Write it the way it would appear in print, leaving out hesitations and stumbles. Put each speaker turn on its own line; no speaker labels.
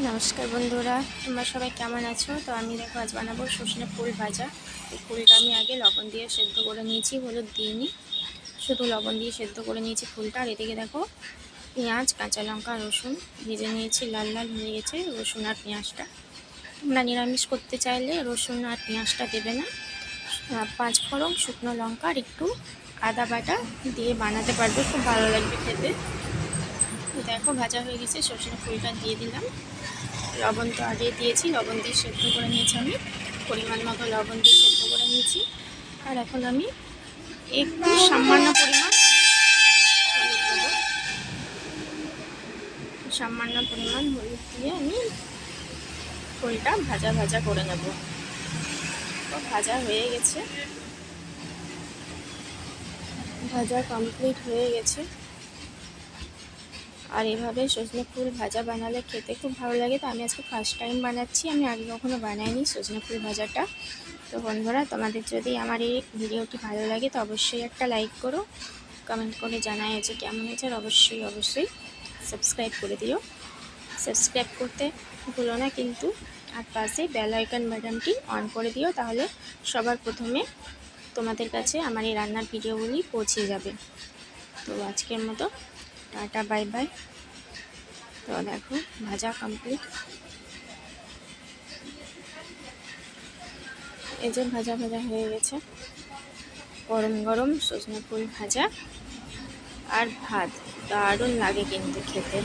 নমস্কার বন্ধুরা, তোমরা সবাই কেমন আছো? তো আমি দেখো আজ বানাবো সজনে ফুল ভাজা। এই ফুলটা আমি আগে লবণ দিয়ে সেদ্ধ করে নিয়েছি, হলুদ দিইনি, শুধু লবণ দিয়ে সেদ্ধ করে নিয়েছি ফুলটা। আর এদিকে দেখো পেঁয়াজ, কাঁচা লঙ্কা, রসুন ভেজে নিয়েছি, লাল লাল হয়ে গেছে রসুন আর পেঁয়াজটা। তোমরা নিরামিষ করতে চাইলে রসুন আর পেঁয়াজটা দেবে না, 5 ফোড়ন, শুকনো লঙ্কা আর একটু আদা বাটা দিয়ে বানাতে পারবে, খুব ভালো লাগবে খেতে। দেখো ভাজা হয়ে গেছে, সজনে ফুলটা দিয়ে দিলাম। লবণ তো আগে দিয়েছি, লবণ দিয়ে সেদ্ধ করে নিয়েছি, আমি পরিমাণ মতো লবণ দিয়ে সেদ্ধ করে নিয়েছি। আর এখন আমি একটু সামান্য পরিমাণ হলুদ দেবো, সামান্য পরিমাণ হলুদ দিয়ে আমি ফুলটা ভাজা ভাজা করে নেব। তো ভাজা হয়ে গেছে, ভাজা কমপ্লিট হয়ে গেছে। আর এভাবে সজনে ফুল ভাজা বানালে খেতে খুব ভালো লাগে। তো আমি আজকে ফার্স্ট টাইম বানাচ্ছি, আমি আগে কখনো বানাইনি সজনে ফুল ভাজাটা। তো বন্ধুরা, তোমাদের যদি আমার এই ভিডিওটি ভালো লাগে তো অবশ্যই একটা লাইক করো, কমেন্ট করে জানাই যে কেমন হয়েছে। আর অবশ্যই সাবস্ক্রাইব করে দিও, সাবস্ক্রাইব করতে ভুলো না কিন্তু। আর পাশে বেল আইকন বাটনটি অন করে দিও, তাহলে সবার প্রথমে তোমাদের কাছে আমার এই রান্নার ভিডিওগুলি পৌঁছে যাবে। তো আজকের মতো টাটা, বাই বাই। তো দেখো ভাজা কমপ্লিট, এই যে ভাজা ভাজা হয়ে গেছে। গরম গরম সজনে ফুল ভাজা আর ভাত দারুণ লাগে কিন্তু খেতে।